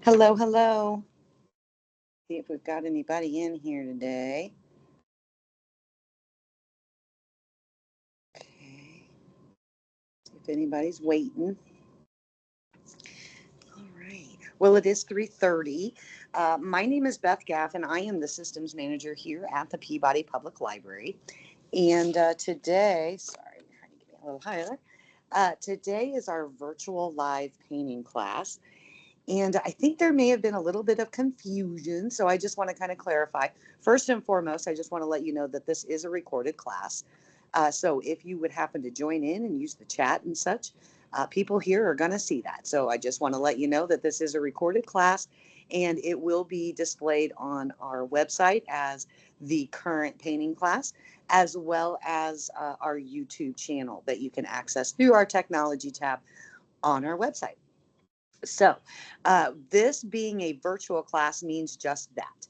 Hello, hello. See if we've got anybody in here today. Okay. See if anybody's waiting. All right. Well, it is 3:30. My name is Beth Gaff, and I am the systems manager here at the Peabody Public Library. And today, sorry, I'm trying to get me a little higher. Today is our virtual live painting class. And I think there may have been a little bit of confusion. So I just want to kind of clarify. First and foremost, I just want to let you know that this is a recorded class. So if you would happen to join in and use the chat and such, people here are going to see that. So I just want to let you know that this is a recorded class and it will be displayed on our website as the current painting class, as well as our YouTube channel that you can access through our technology tab on our website. So, this being a virtual class means just that.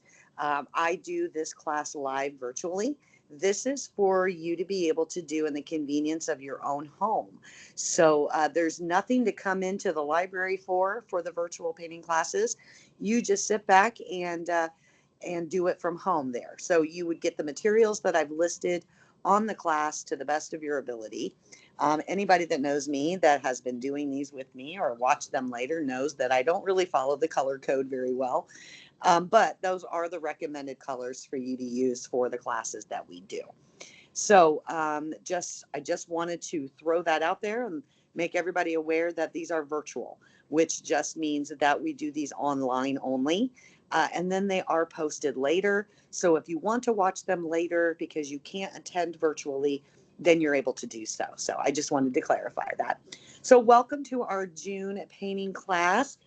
I do this class live virtually. This is for you to be able to do in the convenience of your own home. So, there's nothing to come into the library for the virtual painting classes. You just sit back and do it from home there. So, you would get the materials that I've listed on the class to the best of your ability. Anybody that knows me that has been doing these with me or watched them later knows that I don't really follow the color code very well. But those are the recommended colors for you to use for the classes that we do. So I just wanted to throw that out there and make everybody aware that these are virtual, which just means that we do these online only. And then they are posted later. So if you want to watch them later because you can't attend virtually, then you're able to do so. So I just wanted to clarify that. So welcome to our June painting class.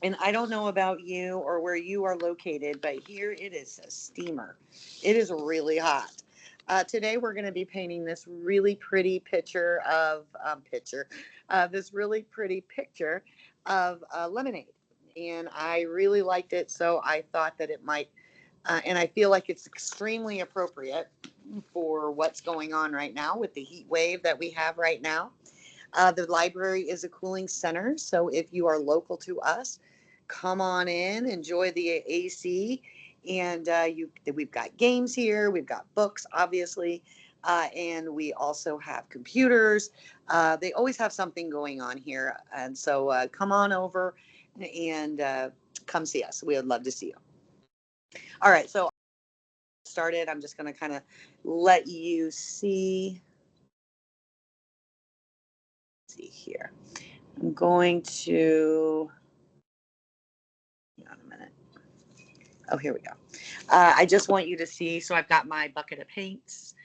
And I don't know about you or where you are located, but here it is a steamer. It is really hot. Today we're going to be painting this really pretty this really pretty picture of lemonade. And I really liked it, so I thought that it might, and I feel like it's extremely appropriate for what's going on right now with the heat wave that we have right now. The library is a cooling center, so if you are local to us, come on in, enjoy the AC, and we've got games here, we've got books, obviously, and we also have computers. They always have something going on here, and so come on over and come see us. We would love to see you. All right, so started. I'm just going to kind of let you see here. I'm going to. Hang on a minute. Oh, here we go. I just want you to see. So I've got my bucket of paints.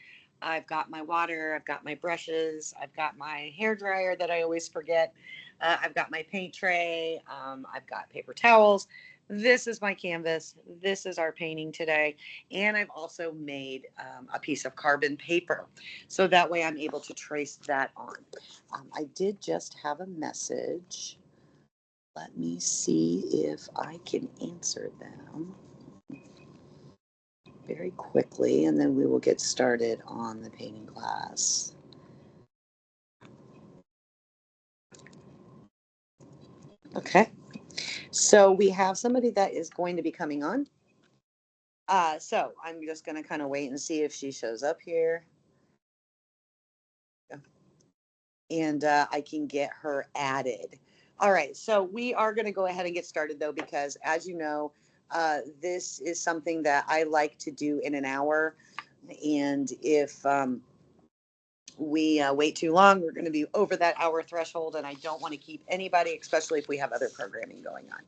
I've got my water. I've got my brushes. I've got my hair dryer that I always forget. I've got my paint tray. I've got paper towels. This is my canvas. This is our painting today. And I've also made a piece of carbon paper. So that way I'm able to trace that on. I did just have a message. Let me see if I can answer them very quickly, and then we will get started on the painting class. Okay, so we have somebody that is going to be coming on. So I'm just going to kind of wait and see if she shows up here. And I can get her added. All right, so we are going to go ahead and get started though, because as you know, this is something that I like to do in an hour. And if we wait too long, we're going to be over that hour threshold, and I don't want to keep anybody, especially if we have other programming going on.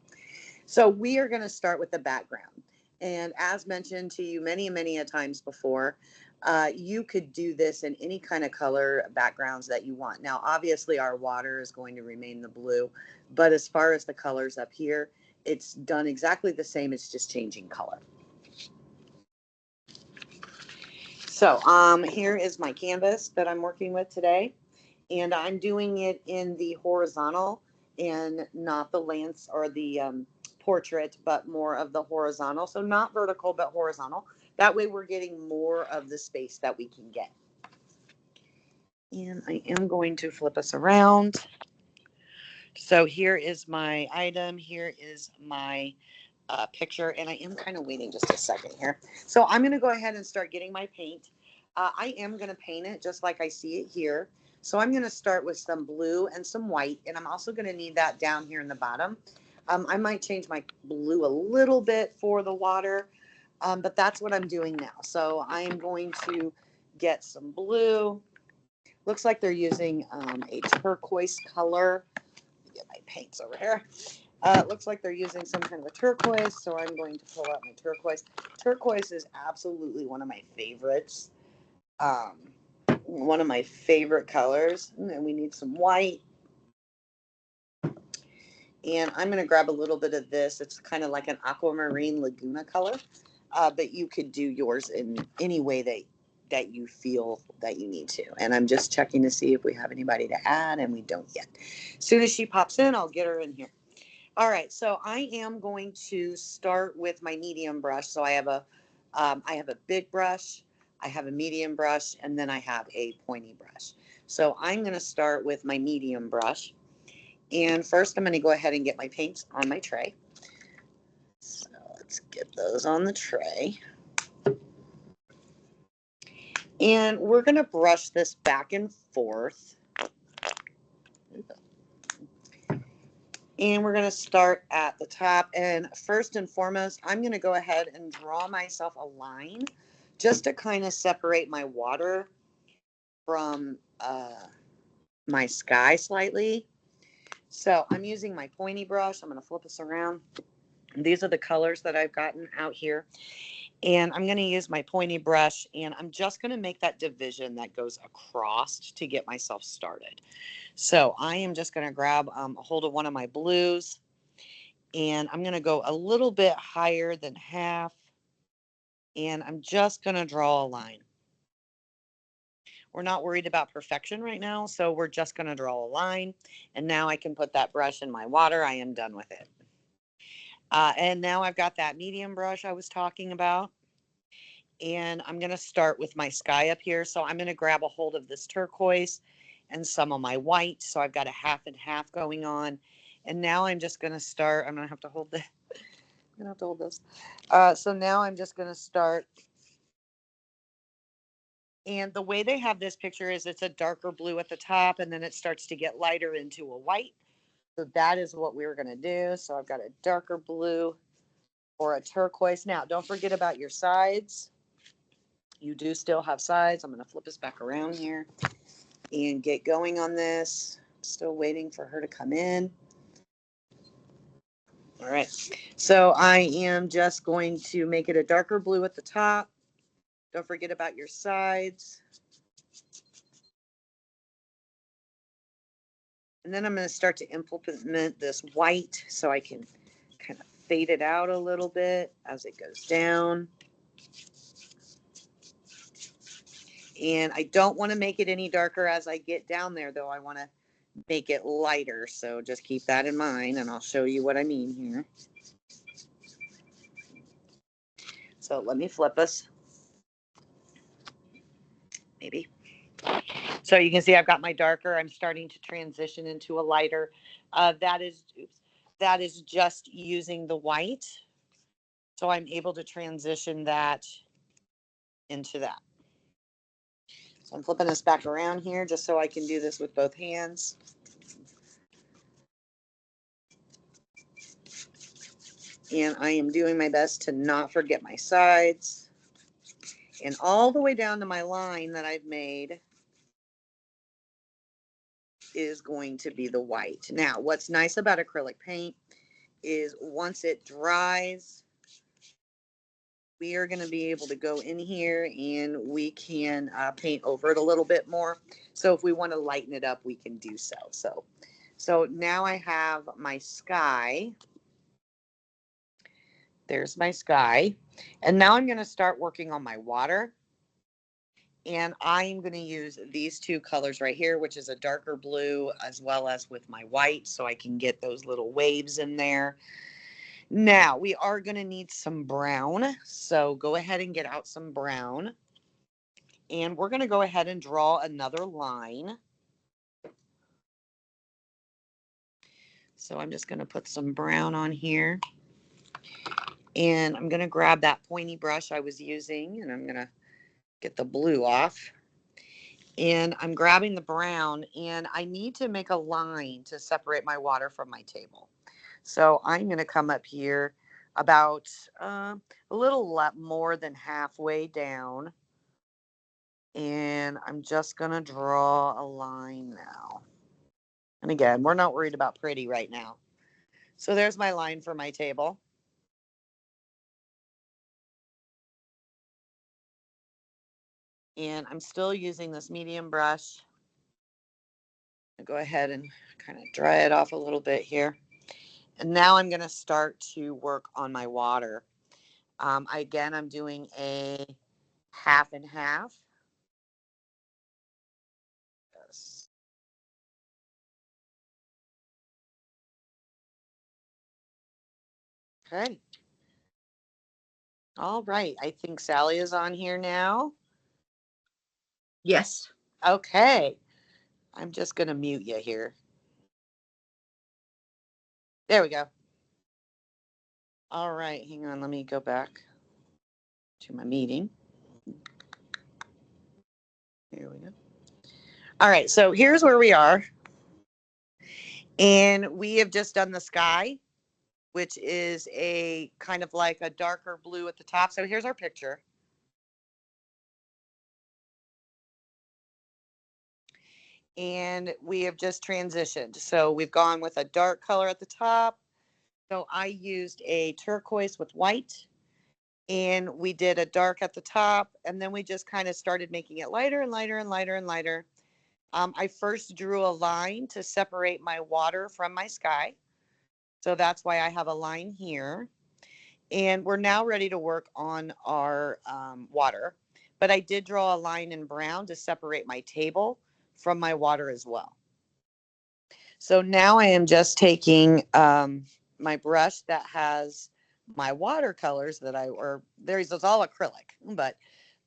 So we are going to start with the background. And as mentioned to you many a times before, you could do this in any kind of color backgrounds that you want. Now, obviously, our water is going to remain the blue, but as far as the colors up here, it's done exactly the same. It's just changing color. So here is my canvas that I'm working with today, and I'm doing it in the horizontal and not the lance or the portrait, but more of the horizontal. So not vertical, but horizontal. That way we're getting more of the space that we can get. And I am going to flip us around So here is my item. Here is my picture, and I am kind of waiting just a second here. So I'm going to go ahead and start getting my paint. I am going to paint it just like I see it here. So I'm going to start with some blue and some white, and I'm also going to need that down here in the bottom. I might change my blue a little bit for the water, but that's what I'm doing now. So I am going to get some blue. Looks like they're using a turquoise color. Get my paints over here. It looks like they're using some kind of a turquoise, so I'm going to pull out my turquoise. Turquoise is absolutely one of my favorites. One of my favorite colors. And then we need some white. And I'm going to grab a little bit of this. It's kind of like an aquamarine Laguna color, but you could do yours in any way that you feel that you need to. And I'm just checking to see if we have anybody to add, and we don't yet. As soon as she pops in, I'll get her in here. All right, so I am going to start with my medium brush. So I have a big brush, I have a medium brush, and then I have a pointy brush. So I'm going to start with my medium brush. And first I'm going to go ahead and get my paints on my tray. So let's get those on the tray. And we're going to brush this back and forth. And we're going to start at the top. And first and foremost, I'm going to go ahead and draw myself a line just to kind of separate my water from my sky slightly. So I'm using my pointy brush. I'm going to flip this around. These are the colors that I've gotten out here. And I'm going to use my pointy brush, and I'm just going to make that division that goes across to get myself started. So I am just going to grab a hold of one of my blues, and I'm going to go a little bit higher than half, and I'm just going to draw a line. We're not worried about perfection right now, so we're just going to draw a line, and now I can put that brush in my water. I am done with it. And now I've got that medium brush I was talking about, and I'm going to start with my sky up here. So I'm going to grab a hold of this turquoise and some of my white. So I've got a half and half going on. And now I'm just going to start. I'm going to have to hold this. I'm going to have to hold this. So now I'm just going to start. And the way they have this picture is it's a darker blue at the top, and then it starts to get lighter into a white. So that is what we're going to do. So I've got a darker blue or a turquoise. Now, don't forget about your sides. You do still have sides. I'm going to flip this back around here and get going on this. Still waiting for her to come in. All right. So I am just going to make it a darker blue at the top. Don't forget about your sides. And then I'm going to start to implement this white so I can kind of fade it out a little bit as it goes down. And I don't want to make it any darker as I get down there, though. I want to make it lighter. So just keep that in mind, and I'll show you what I mean here. So let me flip us. Maybe. So you can see I've got my darker. I'm starting to transition into a lighter. That is just using the white. So I'm able to transition that into that. So I'm flipping this back around here just so I can do this with both hands. And I am doing my best to not forget my sides. And all the way down to my line that I've made is going to be the white. Now, what's nice about acrylic paint is once it dries, we are going to be able to go in here and we can paint over it a little bit more. So if we want to lighten it up, we can do so. So now I have my sky. There's my sky. And now I'm going to start working on my water. And I'm going to use these two colors right here, which is a darker blue as well as with my white, so I can get those little waves in there. Now, we are going to need some brown, so go ahead and get out some brown. And we're going to go ahead and draw another line. So I'm just going to put some brown on here. And I'm going to grab that pointy brush I was using, and I'm going to get the blue off. And I'm grabbing the brown, and I need to make a line to separate my water from my table. So I'm going to come up here about a little more than halfway down. And I'm just going to draw a line now. And again, we're not worried about pretty right now. So there's my line for my table. And I'm still using this medium brush. I'll go ahead and kind of dry it off a little bit here. And now I'm going to start to work on my water. Again, I'm doing a half and half. Yes. Okay. All right. I think Sally is on here now. Yes. Okay. I'm just going to mute you here. There we go. All right. Hang on. Let me go back to my meeting. Here we go. All right. So here's where we are. And we have just done the sky, which is a kind of like a darker blue at the top. So here's our picture. And we have just transitioned. So we've gone with a dark color at the top. So I used a turquoise with white, and we did a dark at the top, and then we just kind of started making it lighter and lighter and lighter and lighter. I first drew a line to separate my water from my sky. So that's why I have a line here. And we're now ready to work on our water. But I did draw a line in brown to separate my table from my water as well. So now I am just taking my brush that has my watercolors that there's all acrylic, but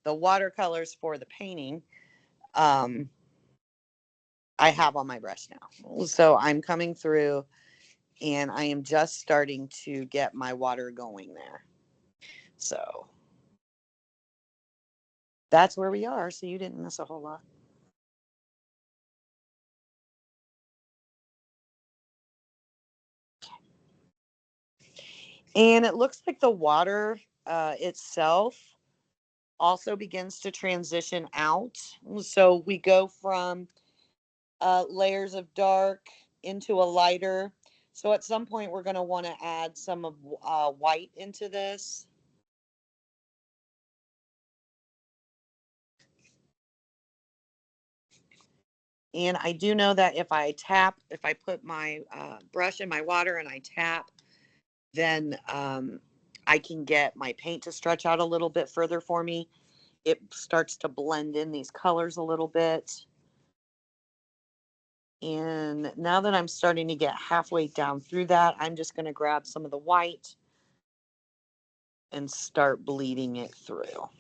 the watercolors for the painting I have on my brush now. So I'm coming through and I am just starting to get my water going there. So that's where we are. So you didn't miss a whole lot. And it looks like the water itself also begins to transition out. So we go from layers of dark into a lighter. So at some point, we're going to want to add some of white into this. And I do know that if I put my brush in my water and I tap, then I can get my paint to stretch out a little bit further for me. It starts to blend in these colors a little bit. And now that I'm starting to get halfway down through that, I'm just going to grab some of the white and start bleeding it through.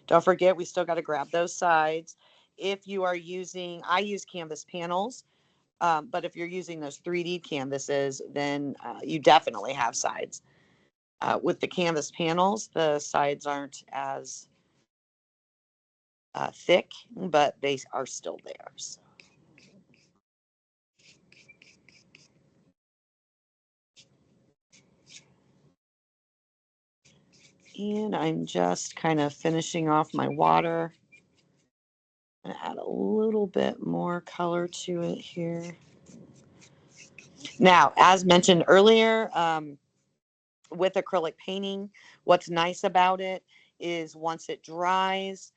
Don't forget, we still got to grab those sides. If you are using, I use canvas panels, but if you're using those 3D canvases, then you definitely have sides. With the canvas panels, the sides aren't as thick, but they are still there. So. And I'm just kind of finishing off my water. I'm gonna add a little bit more color to it here. Now, as mentioned earlier, with acrylic painting, what's nice about it is once it dries,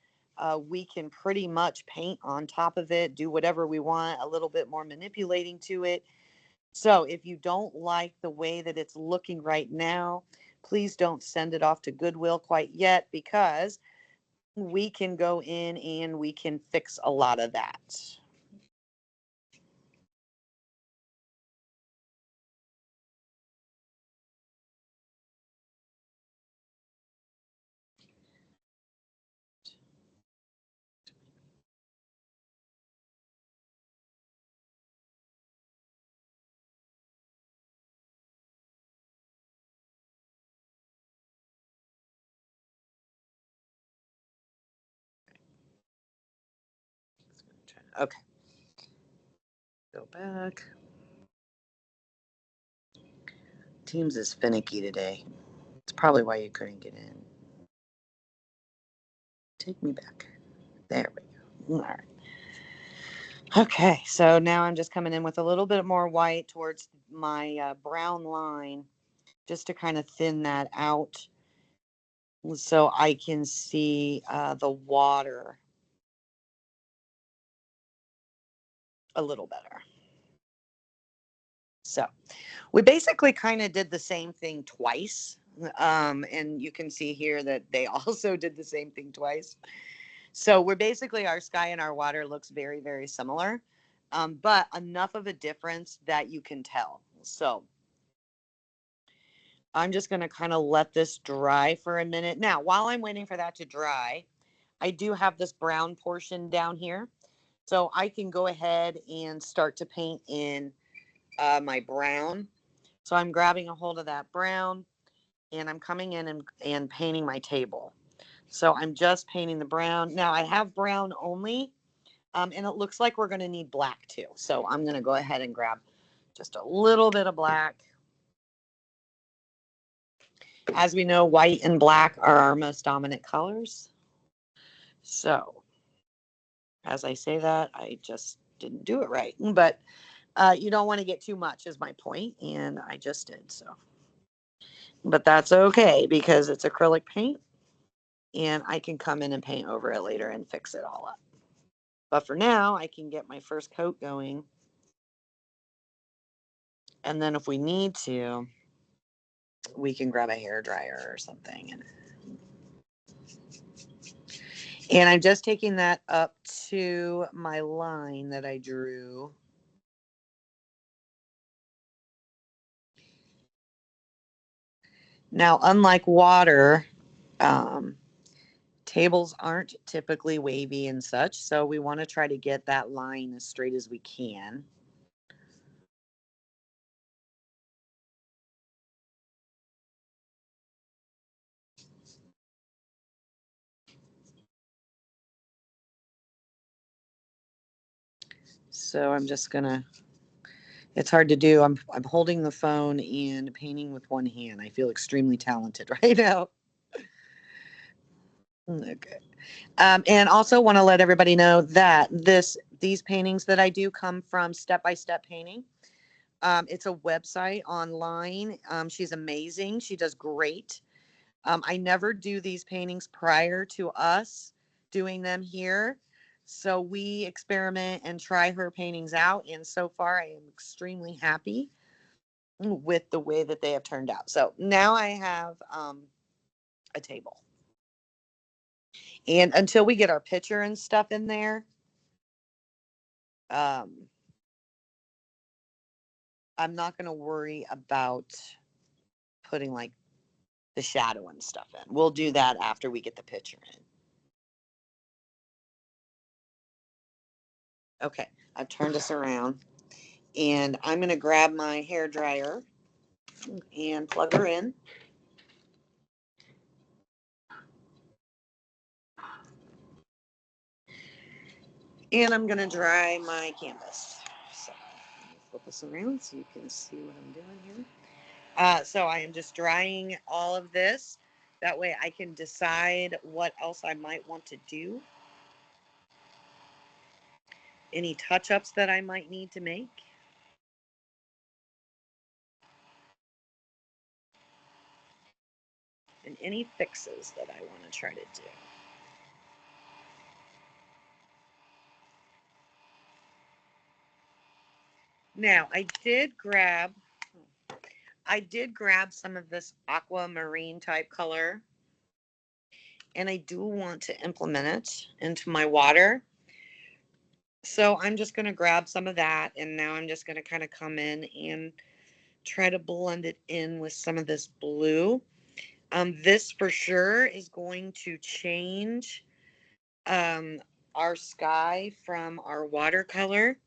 we can pretty much paint on top of it, do whatever we want, a little bit more manipulating to it. So if you don't like the way that it's looking right now, please don't send it off to Goodwill quite yet, because we can go in and we can fix a lot of that. Okay. Go back. Teams is finicky today. It's probably why you couldn't get in. Take me back. There we go. All right. Okay, so now I'm just coming in with a little bit more white towards my brown line just to kind of thin that out so I can see the water a little better. So we basically kind of did the same thing twice. And you can see here that they also did the same thing twice. So we're basically, our sky and our water looks very, very similar, but enough of a difference that you can tell. So I'm just going to kind of let this dry for a minute. Now, while I'm waiting for that to dry, I do have this brown portion down here. So I can go ahead and start to paint in my brown. So I'm grabbing a hold of that brown and I'm coming in and painting my table. So I'm just painting the brown. Now I have brown only, and it looks like we're going to need black too. So I'm going to go ahead and grab just a little bit of black. As we know, white and black are our most dominant colors. So as I say that, I just didn't do it right. But you don't want to get too much is my point, and I just did so. But that's okay because it's acrylic paint, and I can come in and paint over it later and fix it all up. But for now, I can get my first coat going. And then if we need to, we can grab a hair dryer or something. And I'm just taking that up to my line that I drew. Now, unlike water, tables aren't typically wavy and such, so we want to try to get that line as straight as we can. So I'm just gonna, it's hard to do. I'm holding the phone and painting with one hand. I feel extremely talented right now. Okay. And also want to let everybody know that these paintings that I do come from Step by Step Painting. It's a website online. She's amazing. She does great. I never do these paintings prior to us doing them here. So we experiment and try her paintings out. And so far, I am extremely happy with the way that they have turned out. So now I have a table. And until we get our picture and stuff in there, I'm not going to worry about putting like the shadow and stuff in. We'll do that after we get the picture in. Okay, I've turned this around and I'm going to grab my hair dryer and plug her in. And I'm going to dry my canvas. So flip this around so you can see what I'm doing here. So I am just drying all of this. That way I can decide what else I might want to do. Any touch-ups that I might need to make. And any fixes that I want to try to do. Now, I did grab some of this aquamarine type color, and I do want to implement it into my water. So I'm just going to grab some of that, and now I'm just going to kind of come in and try to blend it in with some of this blue. This for sure is going to change our sky from our watercolor.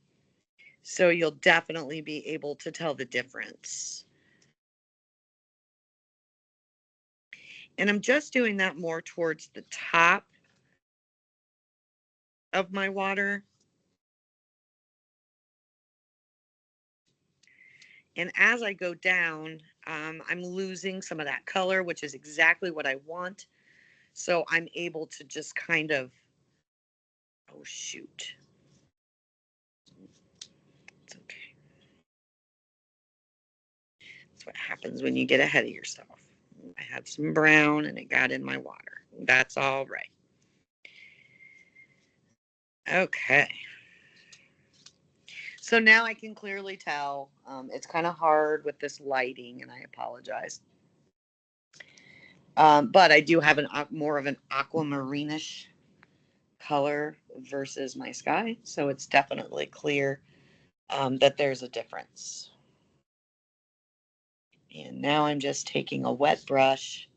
So you'll definitely be able to tell the difference. And I'm just doing that more towards the top of my water. And as I go down, I'm losing some of that color, which is exactly what I want. So I'm able to just kind of, oh shoot, it's okay. That's what happens when you get ahead of yourself. I had some brown and it got in my water. That's all right. Okay. So now I can clearly tell. It's kind of hard with this lighting, and I apologize. But I do have more of an aquamarinish color versus my sky, so it's definitely clear that there's a difference. And now I'm just taking a wet brush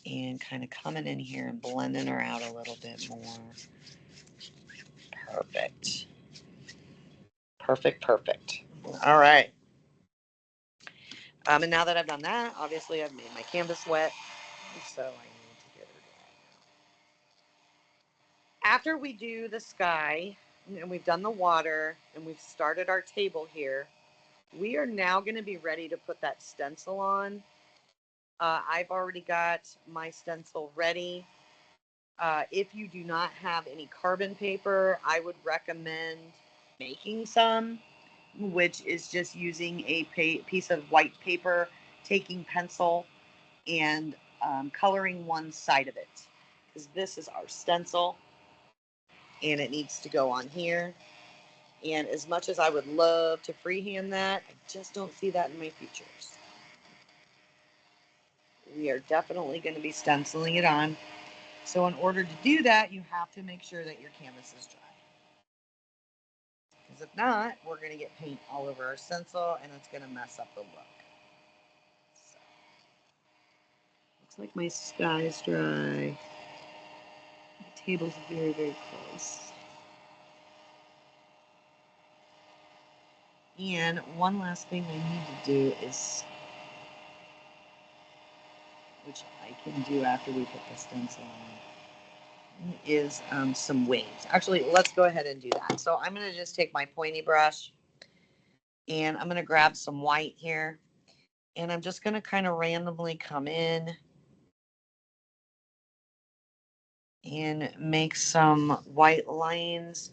and kind of coming in here and blending her out a little bit more. Perfect. Perfect, perfect. All right. And now that I've done that, obviously I've made my canvas wet, so I need to get her dry. After we do the sky, and we've done the water, and we've started our table here, we are now going to be ready to put that stencil on. I've already got my stencil ready. If you do not have any carbon paper, I would recommend making some, which is just using a piece of white paper, taking pencil, and coloring one side of it. Because this is our stencil, and it needs to go on here. And as much as I would love to freehand that, I just don't see that in my futures. We are definitely going to be stenciling it on. So in order to do that, you have to make sure that your canvas is dry. Because if not, we're going to get paint all over our stencil and it's going to mess up the look. So, looks like my sky's dry. The table's very, very close. And one last thing I need to do is, which I can do after we put the stencil on, is some waves. Actually, let's go ahead and do that. So I'm going to just take my pointy brush and I'm going to grab some white here. And I'm just going to kind of randomly come in and make some white lines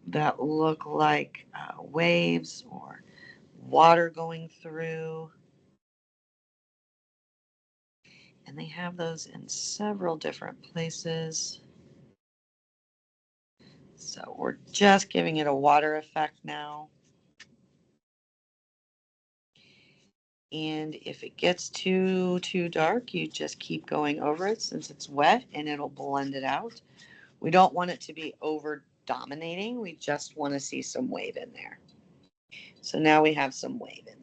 that look like waves or water going through. And they have those in several different places. So we're just giving it a water effect now. And if it gets too dark, you just keep going over it since it's wet and it'll blend it out. We don't want it to be over dominating. We just want to see some wave in there. So now we have some wave in there.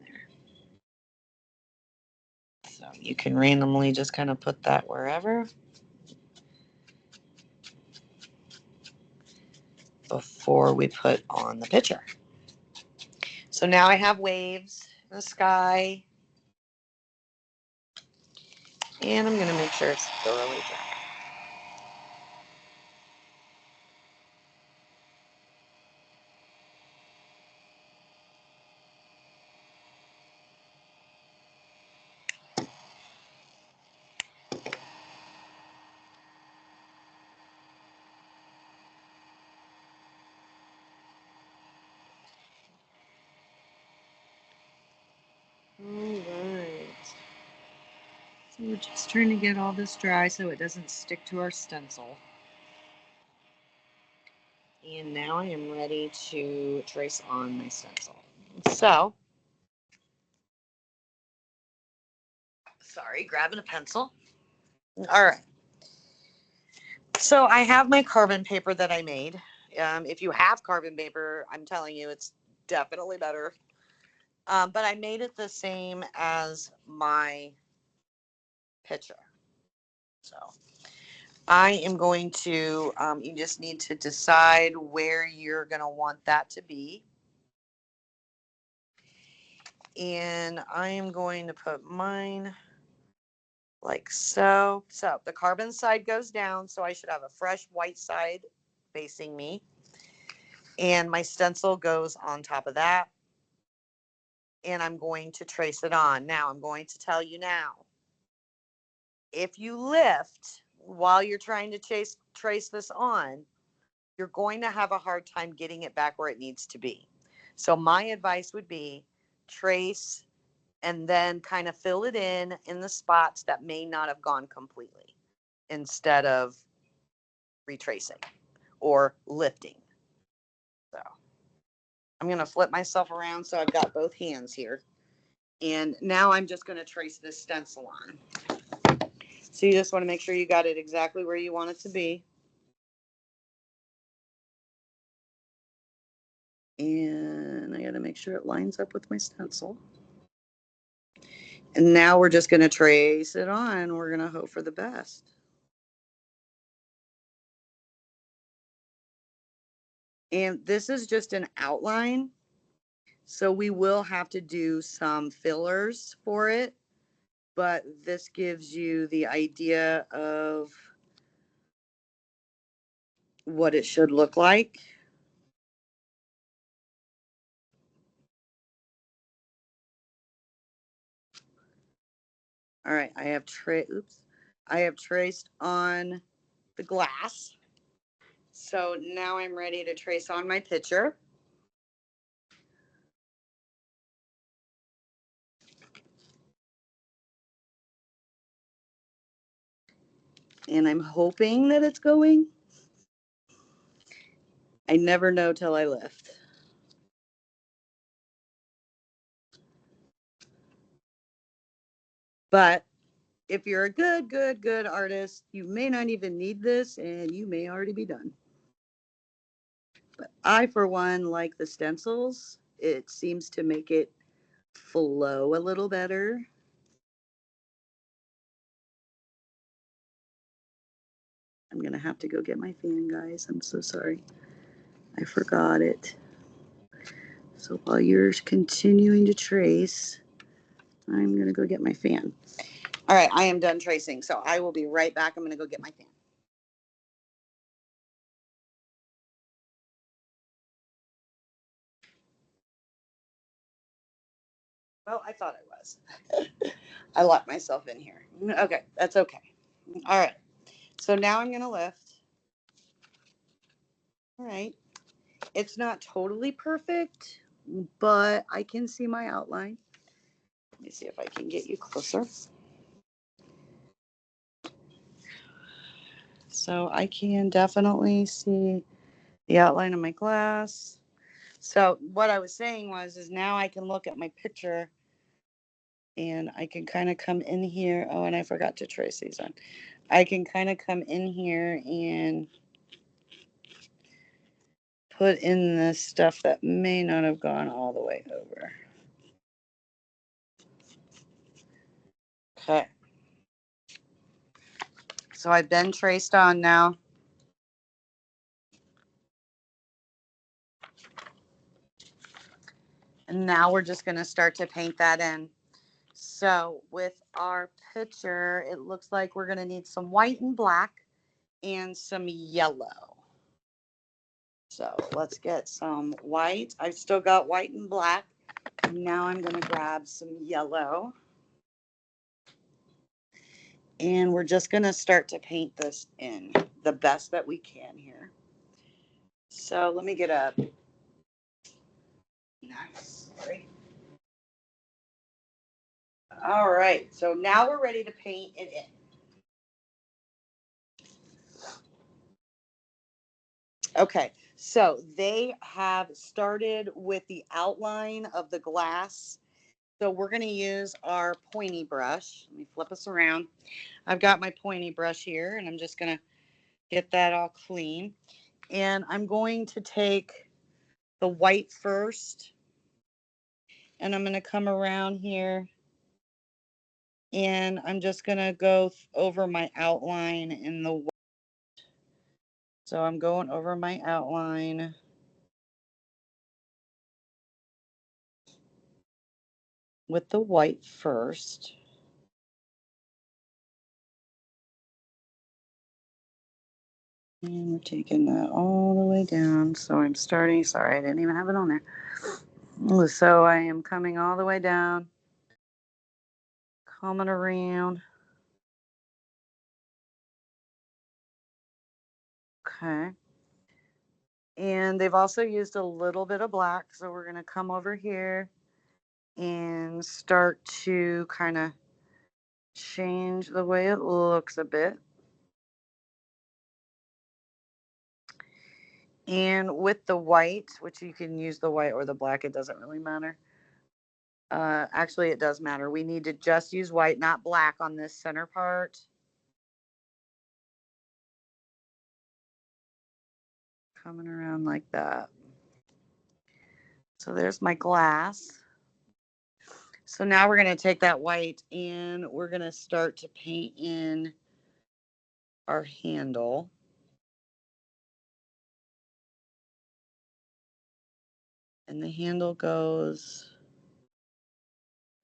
So you can randomly just kind of put that wherever before we put on the picture. So now I have waves in the sky. And I'm going to make sure it's thoroughly dry. All right. So we're just trying to get all this dry so it doesn't stick to our stencil. And now I am ready to trace on my stencil. So, sorry, grabbing a pencil. All right. So I have my carbon paper that I made. If you have carbon paper, I'm telling you, it's definitely better. But I made it the same as my picture. So I am going to, you just need to decide where you're going to want that to be. And I am going to put mine like so. So the carbon side goes down, so I should have a fresh white side facing me. And my stencil goes on top of that. and I'm going to trace it on. Now, I'm going to tell you now, if you lift while you're trying to trace this on, you're going to have a hard time getting it back where it needs to be. So my advice would be trace and then kind of fill it in the spots that may not have gone completely instead of retracing or lifting. So I'm going to flip myself around so I've got both hands here. And now I'm just going to trace this stencil on. So you just want to make sure you got it exactly where you want it to be. And I got to make sure it lines up with my stencil. And now we're just going to trace it on. We're going to hope for the best. And this is just an outline. So we will have to do some fillers for it. But this gives you the idea of what it should look like. All right, I have traced on the glass. So now I'm ready to trace on my picture. And I'm hoping that it's going. I never know till I lift. But if you're a good artist, you may not even need this and you may already be done. But I, for one, like the stencils. It seems to make it flow a little better. I'm going to have to go get my fan, guys. I'm so sorry. I forgot it. So while you're continuing to trace, I'm going to go get my fan. All right, I am done tracing, so I will be right back. I'm going to go get my fan. Well, I thought I was. I locked myself in here. Okay, that's okay. All right, so now I'm going to lift. All right, it's not totally perfect, but I can see my outline. Let me see if I can get you closer. So I can definitely see the outline of my glass. So what I was saying is now I can look at my picture and I can kind of come in here. Oh, and I forgot to trace these on. I can kind of come in here and put in the stuff that may not have gone all the way over. Okay. So I've been traced on now. And now we're just going to start to paint that in. So with our picture, it looks like we're going to need some white and black and some yellow. So let's get some white. I've still got white and black. Now I'm going to grab some yellow. And we're just going to start to paint this in the best that we can here. So let me get a nice. All right. So now we're ready to paint it in. Okay. So they have started with the outline of the glass. So we're going to use our pointy brush. Let me flip us around. I've got my pointy brush here, and I'm just going to get that all clean. And I'm going to take the white first, and I'm going to come around here, and I'm just going to go over my outline in the white. So I'm going over my outline. With the white first. And we're taking that all the way down. So I'm starting, sorry, I didn't even have it on there. So I am coming all the way down, coming around. Okay. And they've also used a little bit of black. So we're going to come over here and start to kind of change the way it looks a bit. And with the white, which you can use the white or the black, it doesn't really matter. Actually, it does matter. We need to just use white, not black on this center part. Coming around like that. So there's my glass. So now we're going to take that white and we're going to start to paint in our handle. And the handle goes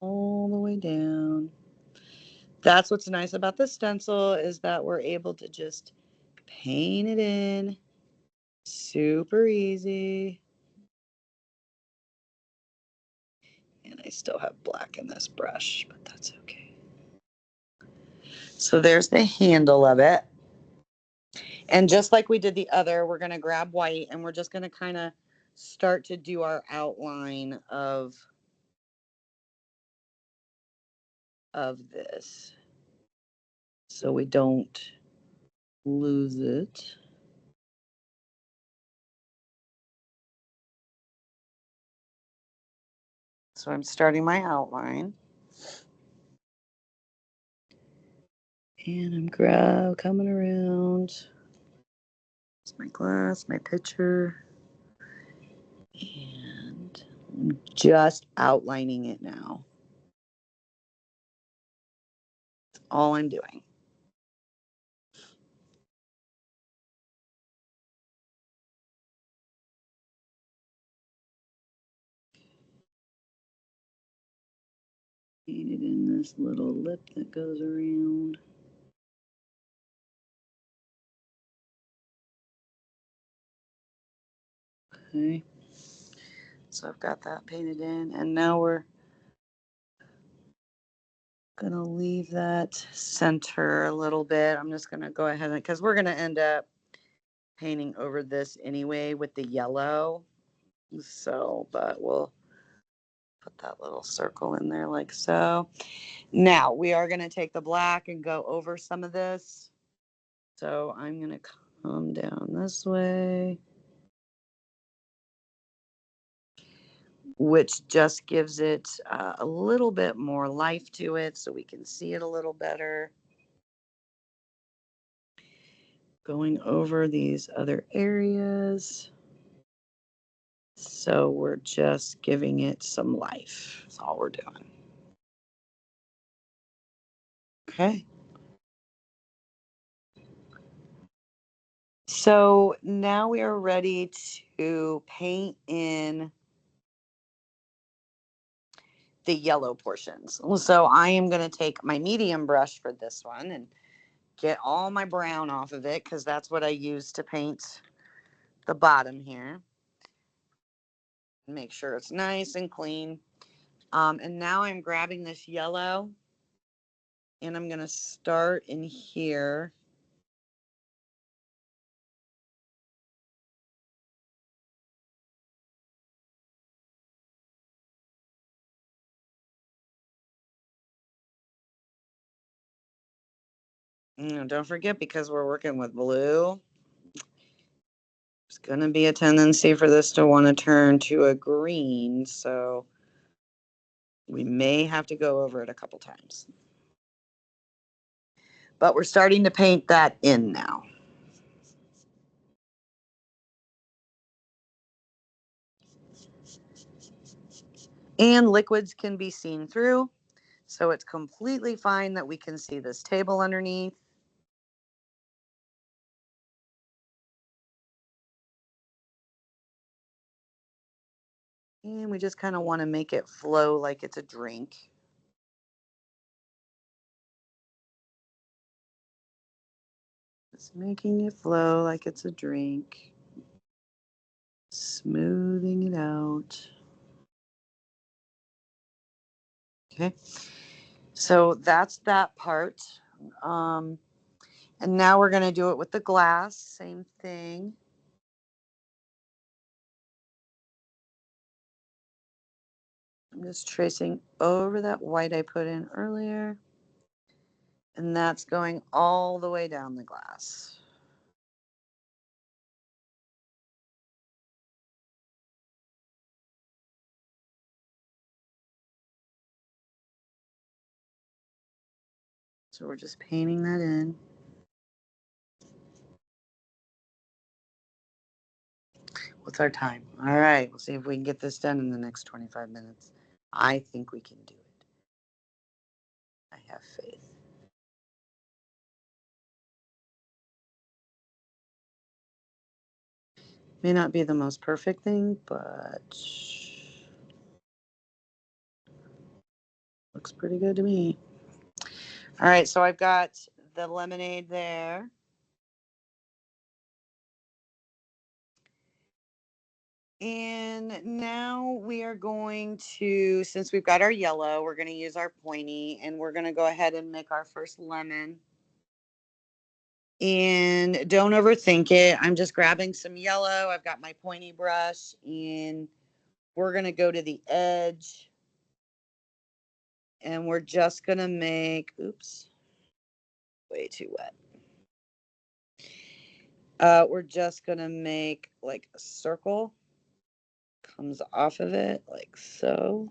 all the way down. That's what's nice about the stencil, is that we're able to just paint it in super easy. And I still have black in this brush, but that's okay. So there's the handle of it. And just like we did the other, we're going to grab white and we're just going to kind of start to do our outline of this, so we don't lose it. So I'm starting my outline. And I'm coming around. It's my glass, my picture. And I'm just outlining it now. That's all I'm doing. Paint it in this little lip that goes around. Okay. So I've got that painted in, and now we're gonna leave that center a little bit. I'm just gonna go ahead and, because we're gonna end up painting over this anyway with the yellow. So, but we'll put that little circle in there like so. Now we are gonna take the black and go over some of this. So I'm gonna come down this way, which just gives it a little bit more life to it so we can see it a little better. Going over these other areas. So we're just giving it some life. That's all we're doing. Okay. So now we are ready to paint in the yellow portions. So I am going to take my medium brush for this one and get all my brown off of it, because that's what I use to paint the bottom here. Make sure it's nice and clean. And now I'm grabbing this yellow and I'm going to start in here. Don't forget, because we're working with blue, there's going to be a tendency for this to want to turn to a green. So we may have to go over it a couple times. But we're starting to paint that in now. And liquids can be seen through. So it's completely fine that we can see this table underneath. And we just kind of want to make it flow like it's a drink. Just making it flow like it's a drink. Smoothing it out. Okay. So that's that part. And now we're going to do it with the glass. Same thing. I'm just tracing over that white I put in earlier. And that's going all the way down the glass. So we're just painting that in. What's our time? All right, we'll see if we can get this done in the next 25 minutes. I think we can do it. I have faith. May not be the most perfect thing, but looks pretty good to me. All right, so I've got the lemonade there. And now we are going to, since we've got our yellow, we're going to use our pointy and we're going to go ahead and make our first lemon. And don't overthink it. I'm just grabbing some yellow. I've got my pointy brush and we're going to go to the edge and we're just going to make, oops, way too wet. We're just going to make like a circle. Comes off of it like so.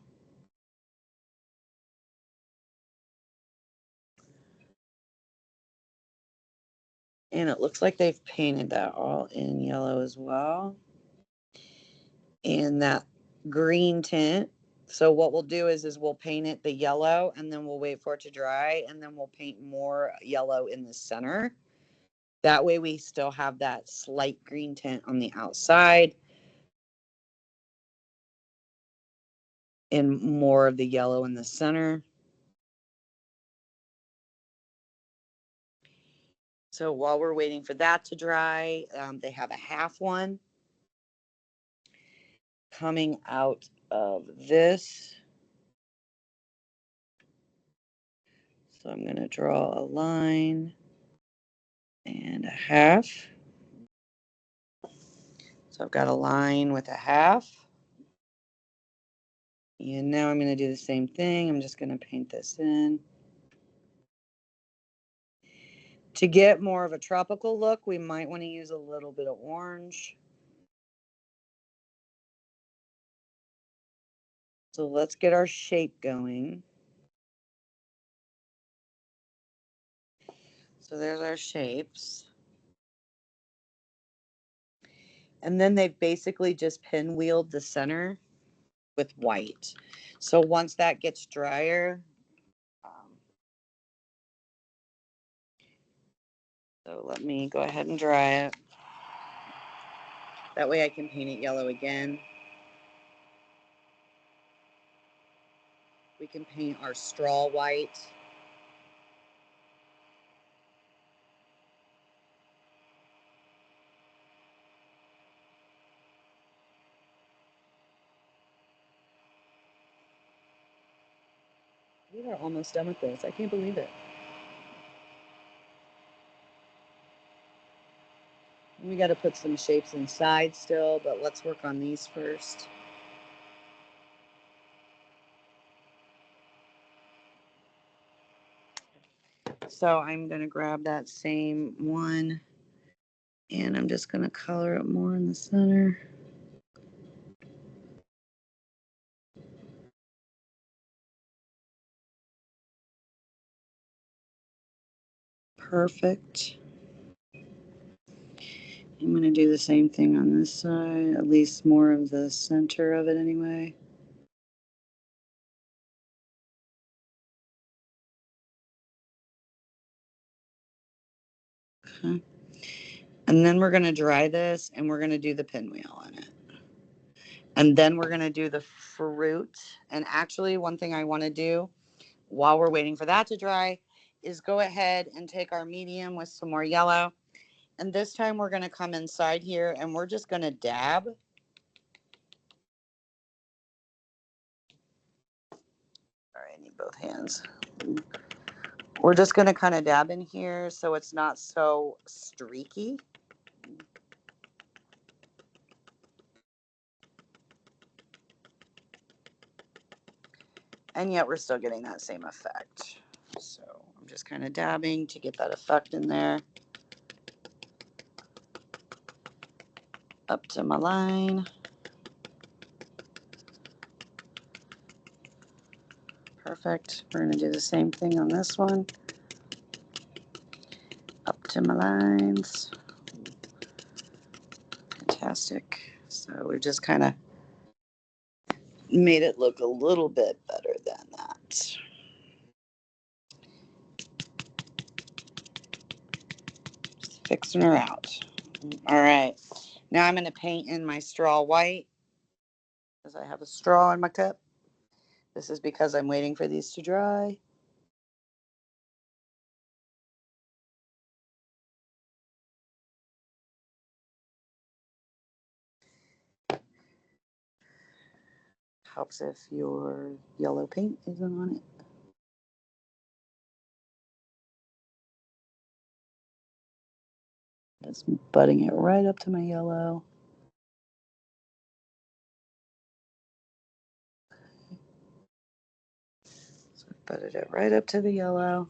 And it looks like they've painted that all in yellow as well. And that green tint. So what we'll do is we'll paint it the yellow and then we'll wait for it to dry and then we'll paint more yellow in the center. That way we still have that slight green tint on the outside and more of the yellow in the center. So while we're waiting for that to dry, they have a half one coming out of this. So I'm going to draw a line and a half. So I've got a line with a half. And now I'm going to do the same thing. I'm just going to paint this in. To get more of a tropical look, we might want to use a little bit of orange. So let's get our shape going. So there's our shapes. And then they've basically just pinwheeled the center with white. So once that gets drier, so let me go ahead and dry it. That way I can paint it yellow again. We can paint our straw white. We are almost done with this. I can't believe it. We got to put some shapes inside still, but let's work on these first. So I'm going to grab that same one and I'm just going to color it more in the center. Perfect. I'm going to do the same thing on this side, at least more of the center of it anyway. Okay. And then we're going to dry this and we're going to do the pinwheel on it. And then we're going to do the fruit. And actually, one thing I want to do while we're waiting for that to dry is go ahead and take our medium with some more yellow. And this time we're going to come inside here and we're just going to dab. All right, I need both hands. We're just going to kind of dab in here so it's not so streaky. And yet we're still getting that same effect. So I'm just kind of dabbing to get that effect in there. Up to my line. Perfect. We're going to do the same thing on this one. Up to my lines. Fantastic. So we just kind of made it look a little bit better than that. Just fixing her out. All right. Now I'm going to paint in my straw white because I have a straw in my cup. This is because I'm waiting for these to dry. Helps if your yellow paint isn't on it. Just butting it right up to my yellow. So I butted it right up to the yellow.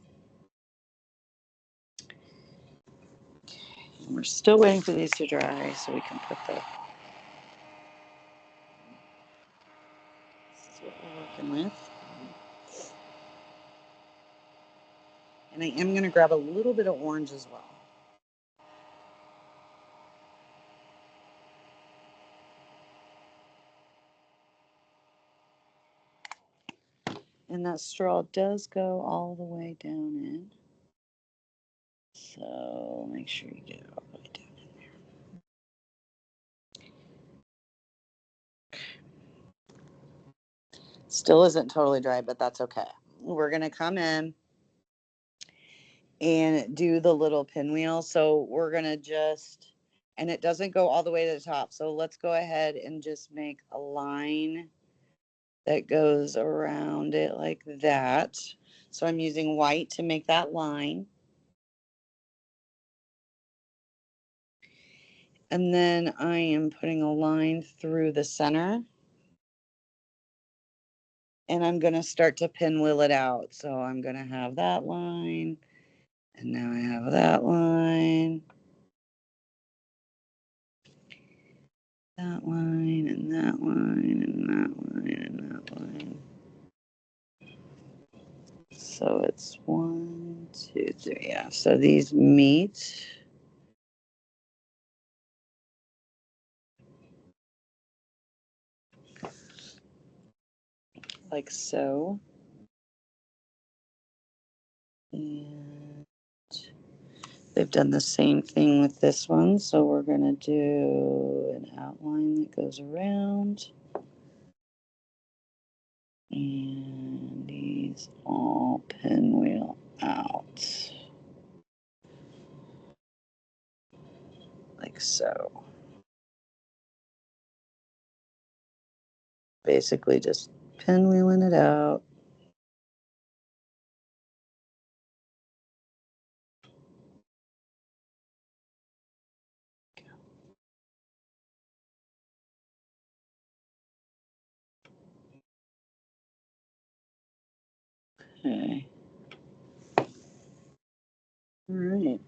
And we're still waiting for these to dry so we can put the... This is what we're working with. And I am going to grab a little bit of orange as well. And that straw does go all the way down in. So make sure you get it all the way down in there. Still isn't totally dry, but that's okay. We're going to come in and do the little pinwheel. So we're going to just, and it doesn't go all the way to the top. So let's go ahead and just make a line that goes around it like that. So I'm using white to make that line. And then I am putting a line through the center. And I'm going to start to pinwheel it out. So I'm going to have that line. And now I have that line. That line, and that line, and that line, and that line. So it's 1, 2, 3. Yeah. So these meet. Like so. And they've done the same thing with this one. So we're going to do an outline that goes around. And these all pinwheel out. Like so. Basically just pinwheeling it out. Okay. All right.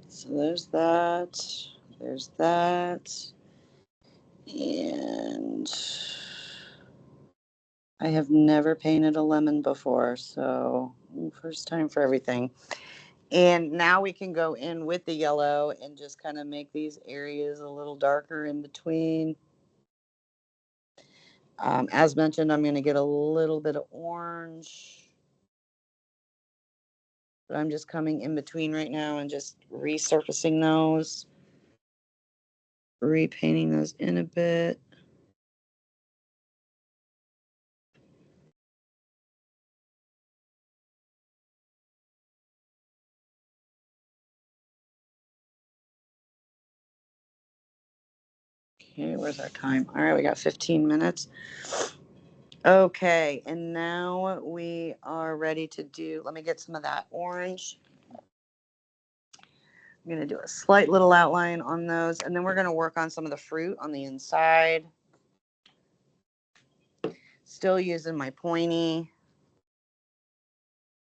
So there's that. There's that. And I have never painted a lemon before, so first time for everything. And now we can go in with the yellow and just kind of make these areas a little darker in between. As mentioned, I'm going to get a little bit of orange. But I'm just coming in between right now and just resurfacing those. Repainting those in a bit. Okay, where's our time? All right, we got 15 minutes. Okay, and now we are ready to do, let me get some of that orange. I'm going to do a slight little outline on those, and then we're going to work on some of the fruit on the inside. Still using my pointy.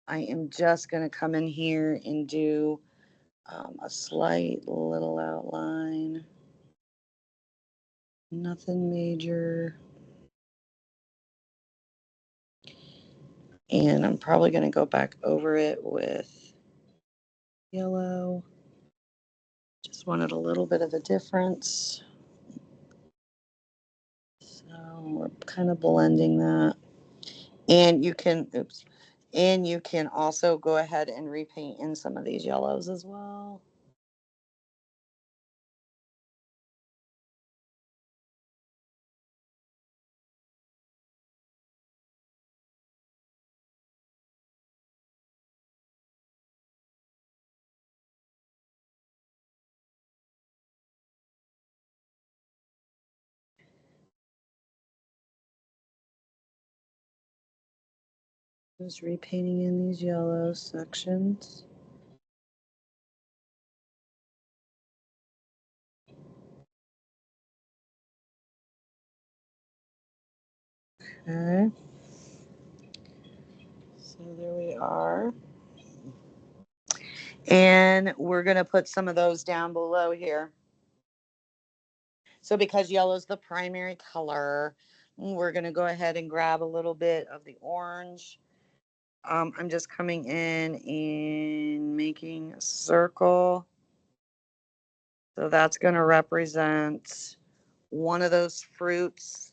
I am just going to come in here and do a slight little outline. Nothing major. And I'm probably going to go back over it with yellow. Just wanted a little bit of a difference. So we're kind of blending that. And you can, oops, and you can also go ahead and repaint in some of these yellows as well. Just repainting in these yellow sections. Okay. So there we are. And we're going to put some of those down below here. So because yellow is the primary color, we're going to go ahead and grab a little bit of the orange. I'm just coming in and making a circle. So that's going to represent one of those fruits.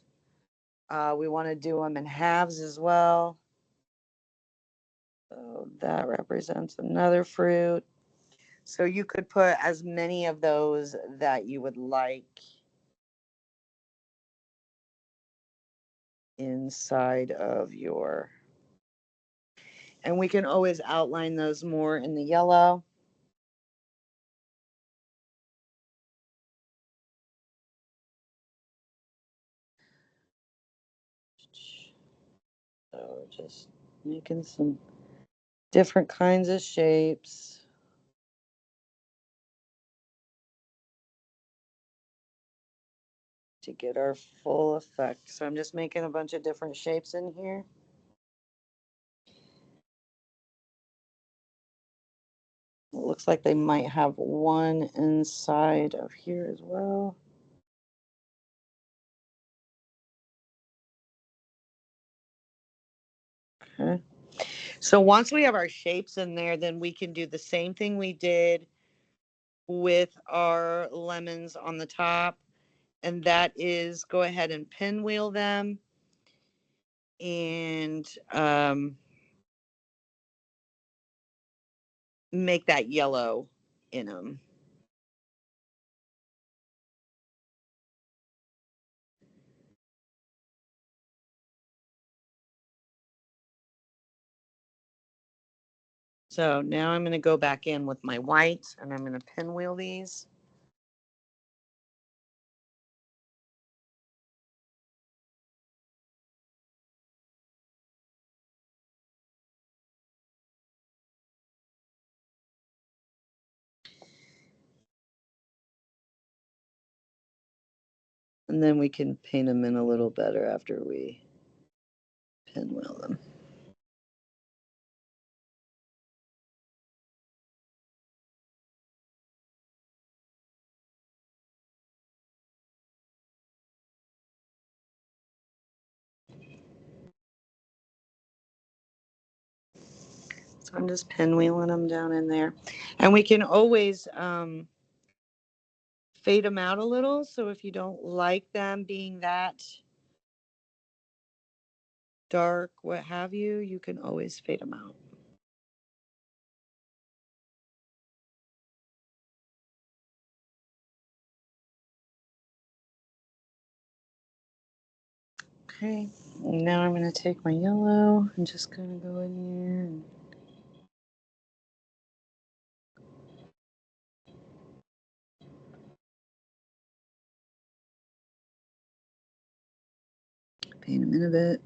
We want to do them in halves as well. So that represents another fruit. So you could put as many of those that you would like inside of your, and we can always outline those more in the yellow. So just making some different kinds of shapes. To get our full effect. So I'm just making a bunch of different shapes in here. It looks like they might have one inside of here as well. Okay. So once we have our shapes in there, then we can do the same thing we did with our lemons on the top. And that is go ahead and pinwheel them and make that yellow in them. So now I'm going to go back in with my white and I'm going to pinwheel these. And then we can paint them in a little better after we pinwheel them. So I'm just pinwheeling them down in there. And we can always fade them out a little. So if you don't like them being that dark, what have you, you can always fade them out. Okay, now I'm going to take my yellow and just kind of go in here and paint them in a bit.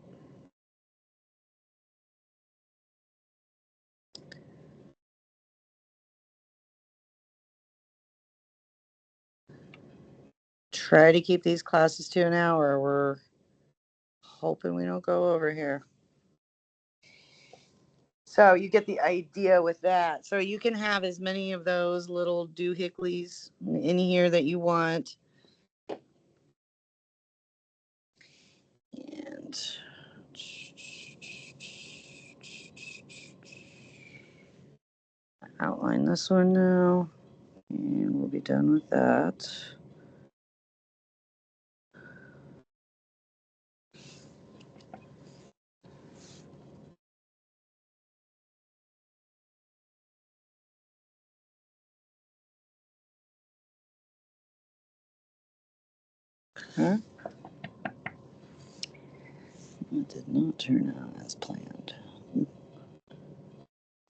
try to keep these classes to an hour. We're hoping we don't go over here. So you get the idea with that. So you can have as many of those little doohickeys in here that you want. And outline this one now. And we'll be done with that. Okay. It did not turn out as planned.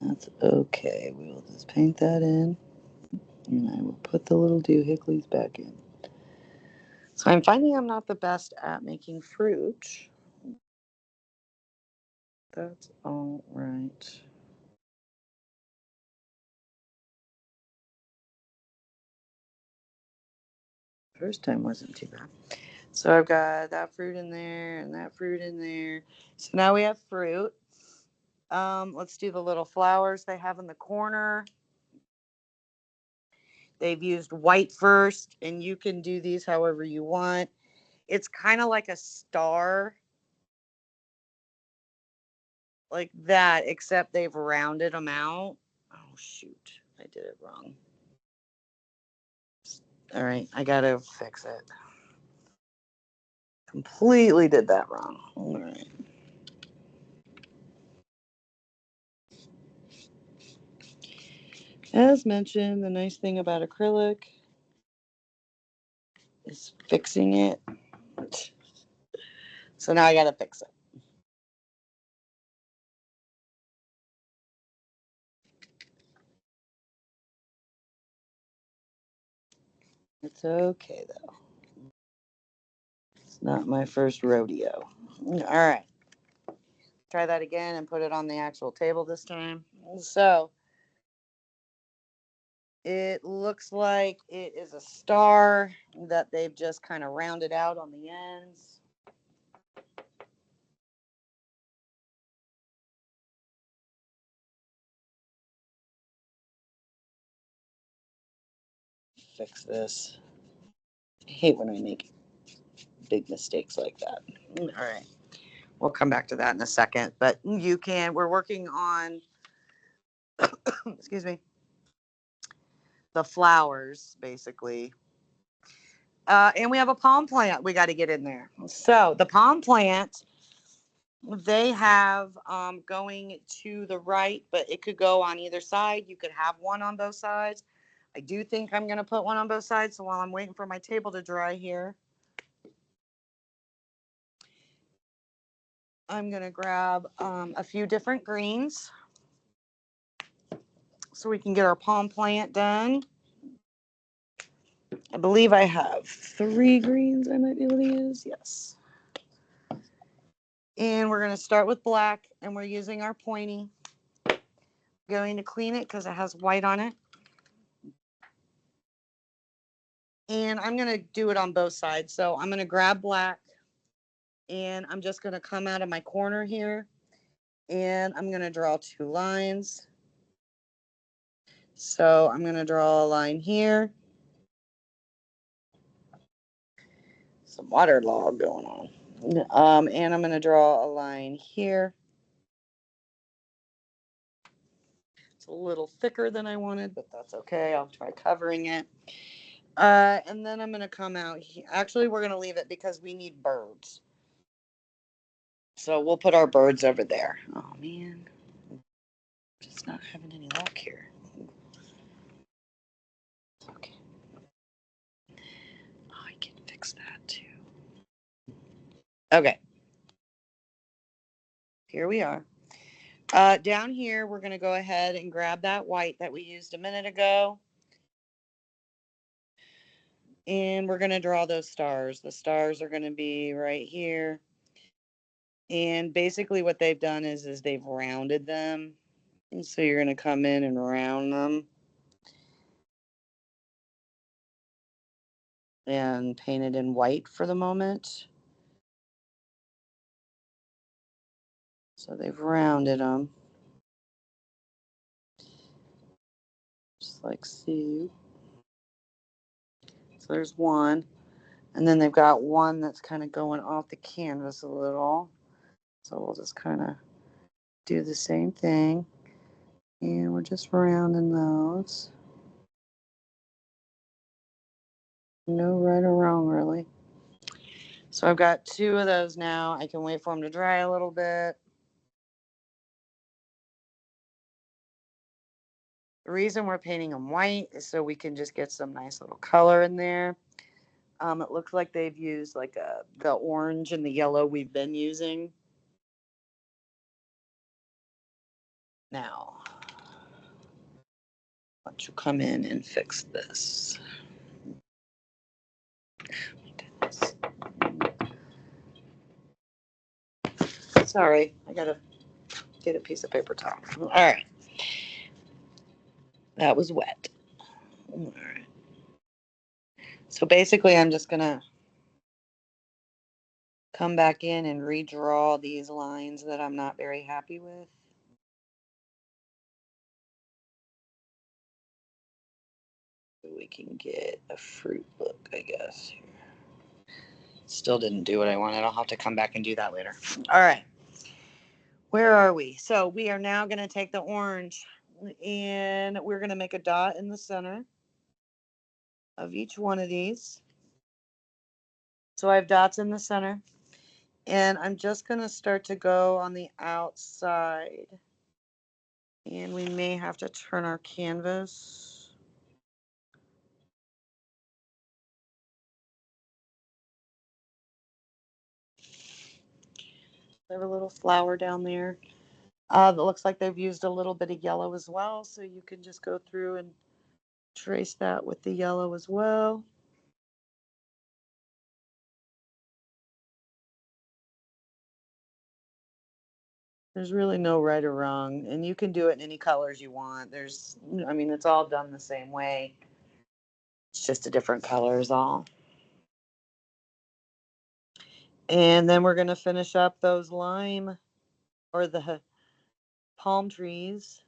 That's okay. We will just paint that in. And I will put the little doohickeys back in. So I'm finding I'm not the best at making fruit. That's all right. First time wasn't too bad. So I've got that fruit in there and that fruit in there. So now we have fruit. Let's do the little flowers they have in the corner. They've used white first, and you can do these however you want. It's kind of like a star, like that, except they've rounded them out. Oh, shoot. I did it wrong. All right. I got to fix it. Completely did that wrong. All right. As mentioned, the nice thing about acrylic is fixing it. So now I got to fix it. It's okay, though. It's not my first rodeo. All right. Try that again and put it on the actual table this time. So it looks like it is a star that they've just kind of rounded out on the ends. Fix this. I hate when I make big mistakes like that. All right. We'll come back to that in a second. But we're working on, excuse me, the flowers, basically. And we have a palm plant we got to get in there. So the palm plant, they have going to the right, but it could go on either side. You could have one on both sides. I do think I'm going to put one on both sides. So while I'm waiting for my table to dry here, I'm going to grab a few different greens so we can get our palm plant done. I believe I have 3 greens I might be able to use. Yes. And we're going to start with black, and we're using our pointy. Going to clean it because it has white on it. And I'm going to do it on both sides. So I'm going to grab black, and I'm just going to come out of my corner here, and I'm going to draw 2 lines. So I'm going to draw a line here. Some waterlog going on. And I'm going to draw a line here. It's a little thicker than I wanted, but that's okay. I'll try covering it. And then I'm going to come out here. Actually, we're going to leave it because we need birds. So we'll put our birds over there. Oh, man. Just not having any luck here. Okay. Oh, I can fix that too. Okay. Here we are. Down here, we're going to go ahead and grab that white that we used a minute ago. And we're going to draw those stars. The stars are going to be right here. And basically what they've done is they've rounded them. And so you're going to come in and round them. and painted in white for the moment. So they've rounded them. Just like see. So there's one. And then they've got one that's kind of going off the canvas a little. So we'll just kind of do the same thing. And we're just rounding those. No right or wrong, really. So I've got 2 of those now. I can wait for them to dry a little bit. The reason we're painting them white is so we can just get some nice little color in there. It looks like they've used like the orange and the yellow we've been using. Now, why don't you come in and fix this? Sorry, I gotta get a piece of paper towel. All right. That was wet. All right. So basically, I'm just gonna come back in and redraw these lines that I'm not very happy with. So we can get a fruit look, I guess. Still didn't do what I wanted. I'll have to come back and do that later. All right. Where are we? So we are now going to take the orange and we're going to make a dot in the center of each one of these. So I have dots in the center. And I'm just going to start to go on the outside. And we may have to turn our canvas. I have a little flower down there. It looks like they've used a little bit of yellow as well. So you can just go through and trace that with the yellow as well. There's really no right or wrong, and you can do it in any colors you want. I mean, it's all done the same way. It's just a different color is all. And then we're going to finish up those lime or the palm trees.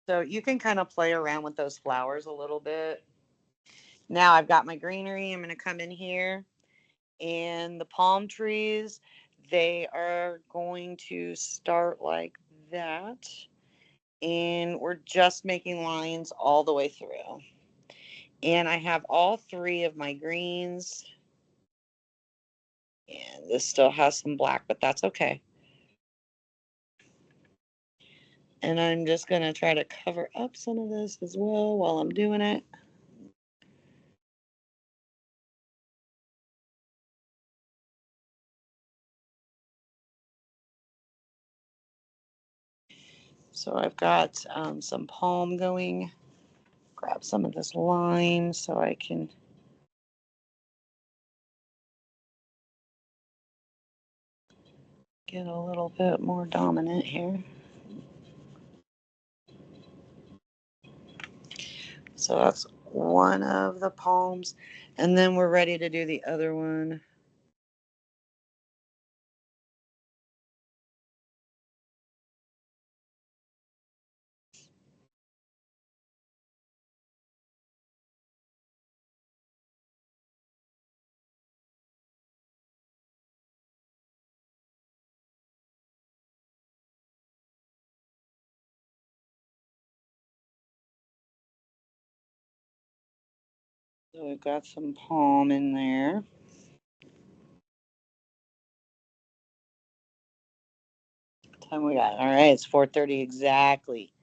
So you can kind of play around with those flowers a little bit. Now I've got my greenery. I'm going to come in here, and the palm trees, they are going to start like that. And we're just making lines all the way through. And I have all 3 of my greens. And this still has some black, but that's okay. And I'm just going to try to cover up some of this as well while I'm doing it. So I've got some palm going. Grab some of this lime so I can get a little bit more dominant here. So that's one of the palms. And then we're ready to do the other one. So we've got some palm in there. Time we got. All right, it's 4:30 exactly.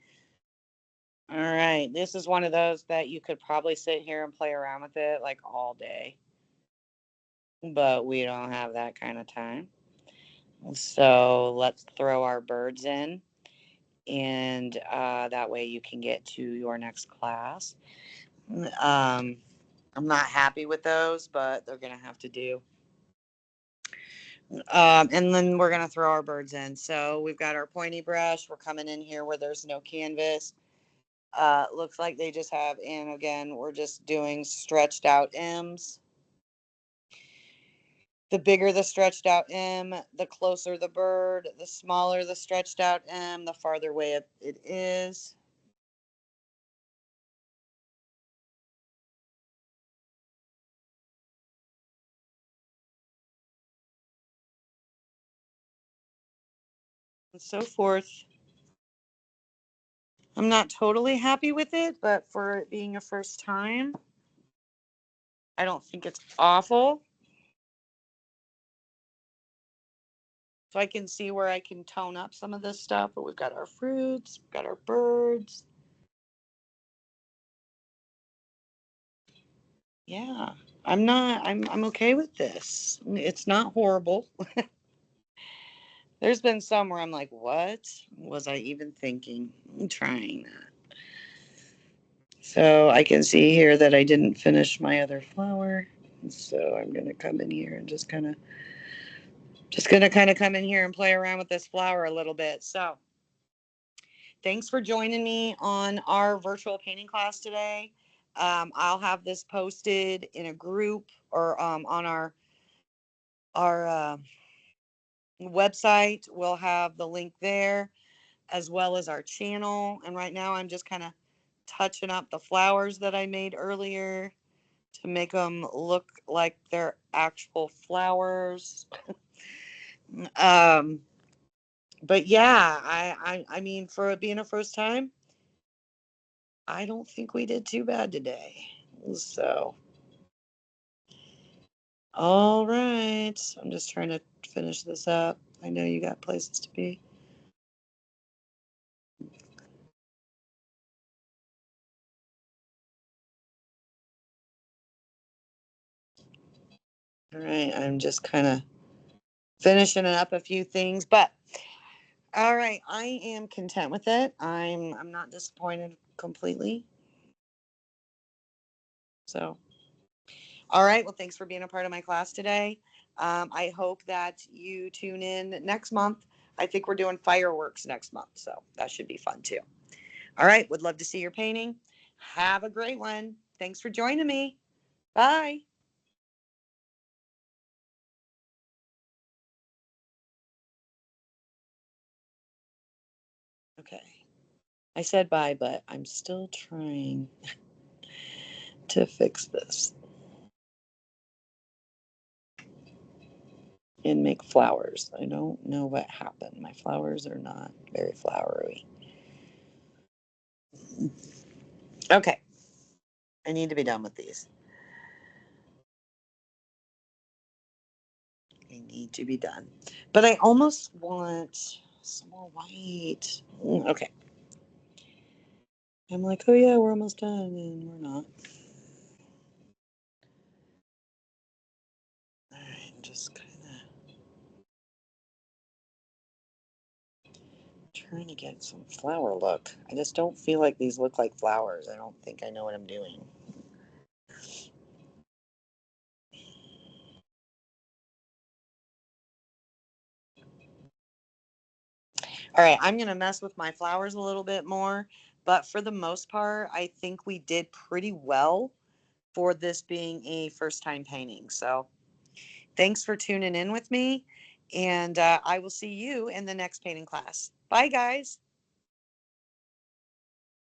All right, this is one of those that you could probably sit here and play around with it like all day, but we don't have that kind of time. So let's throw our birds in, and that way you can get to your next class. I'm not happy with those, but they're gonna have to do. And then we're going to throw our birds in. So we've got our pointy brush. We're coming in here where there's no canvas. Looks like they just have, and again, we're just doing stretched out M's. The bigger the stretched out M, the closer the bird, the smaller the stretched out M, the farther away it is. And so forth. I'm not totally happy with it, but for it being a first time, I don't think it's awful. So I can see where I can tone up some of this stuff, but we've got our fruits, we've got our birds. Yeah, I'm okay with this. It's not horrible. There's been some where I'm like, what was I even thinking? I'm trying that. So I can see here that I didn't finish my other flower. So I'm going to come in here and just kind of come in here and play around with this flower a little bit. So thanks for joining me on our virtual painting class today. I'll have this posted in a group or on our website. We'll have the link there as well as our channel. And right now I'm just kind of touching up the flowers that I made earlier to make them look like they're actual flowers. um, but yeah, I mean, for it being a first time, I don't think we did too bad today. So, all right. I'm just trying to finish this up. I know you got places to be. All right. I'm just kind of finishing up a few things, but all right. I am content with it. I'm not disappointed completely. So, all right. Well, thanks for being a part of my class today. I hope that you tune in next month. I think we're doing fireworks next month, so that should be fun too. All right. Would love to see your painting. Have a great one. Thanks for joining me. Bye. Okay. I said bye, but I'm still trying to fix this and make flowers. I don't know what happened. My flowers are not very flowery. Okay. I need to be done with these. I need to be done. But I almost want some more white. Okay. I'm like, oh yeah, we're almost done, and we're not. All right, just kind of trying to get some flower look. I just don't feel like these look like flowers. I don't think I know what I'm doing. All right, I'm going to mess with my flowers a little bit more, but for the most part, I think we did pretty well for this being a first time painting. So thanks for tuning in with me, and I will see you in the next painting class. Bye, guys.